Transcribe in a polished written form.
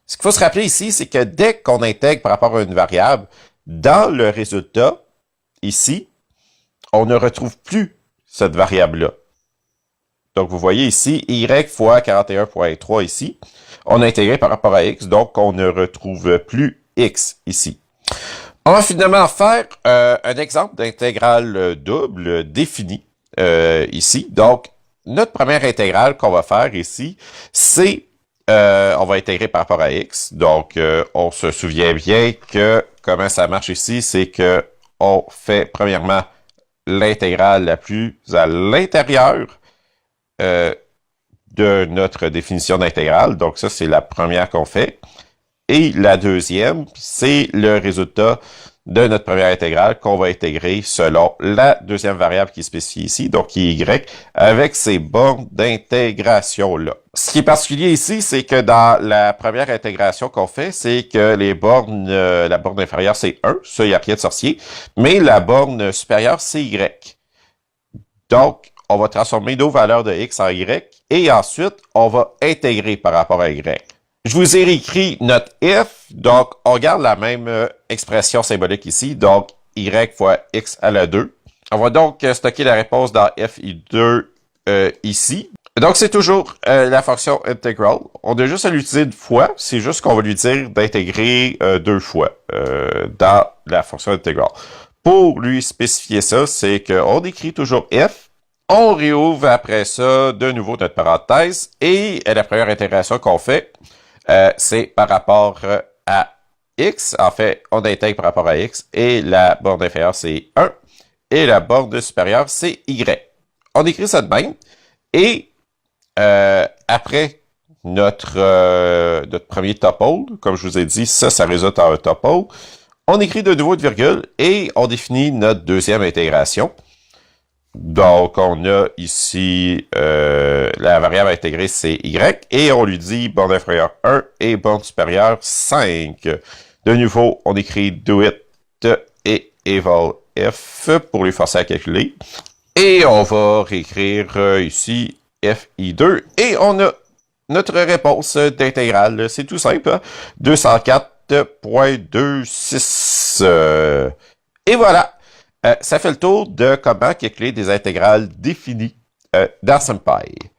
Ce qu'il faut se rappeler ici, c'est que dès qu'on intègre par rapport à une variable, dans le résultat, ici, on ne retrouve plus cette variable-là. Donc, vous voyez ici, y fois 41,3 ici. On a intégré par rapport à x, donc on ne retrouve plus x ici. On va finalement faire un exemple d'intégrale double définie ici. Donc, notre première intégrale qu'on va faire ici, c'est, on va intégrer par rapport à x. Donc, on se souvient bien que comment ça marche ici, c'est que on fait premièrement l'intégrale la plus à l'intérieur de notre définition d'intégrale. Donc, ça, c'est la première qu'on fait. Et la deuxième, c'est le résultat de notre première intégrale qu'on va intégrer selon la deuxième variable qui est spécifiée ici, donc qui est y, avec ces bornes d'intégration-là. Ce qui est particulier ici, c'est que dans la première intégration qu'on fait, c'est que les bornes, la borne inférieure, c'est 1, ça, il n'y a rien de sorcier, mais la borne supérieure, c'est y. Donc, on va transformer nos valeurs de x en y, et ensuite, on va intégrer par rapport à y. Je vous ai réécrit notre if, donc on garde la même expression symbolique ici, donc y fois x à la 2. On va donc stocker la réponse dans fi2 ici. Donc c'est toujours la fonction integral. On a juste à l'utiliser une fois, c'est juste qu'on va lui dire d'intégrer 2 fois dans la fonction integral. Pour lui spécifier ça, c'est qu'on écrit toujours if. On réouvre après ça de nouveau notre parenthèse et la première intégration qu'on fait, c'est par rapport à x. En fait, on intègre par rapport à x et la borne inférieure, c'est 1 et la borne supérieure, c'est y. On écrit ça de même et après notre premier tuple, comme je vous ai dit, ça résulte en un tuple, on écrit de nouveau une virgule et on définit notre deuxième intégration. Donc, on a ici la variable intégrée, c'est y, et on lui dit borne inférieure 1 et borne supérieure 5. De nouveau, on écrit do it et eval f pour lui forcer à calculer. Et on va réécrire ici fi2, et on a notre réponse d'intégrale. C'est tout simple, hein? 204,26. Et voilà! Ça fait le tour de comment calculer des intégrales définies dans SymPy.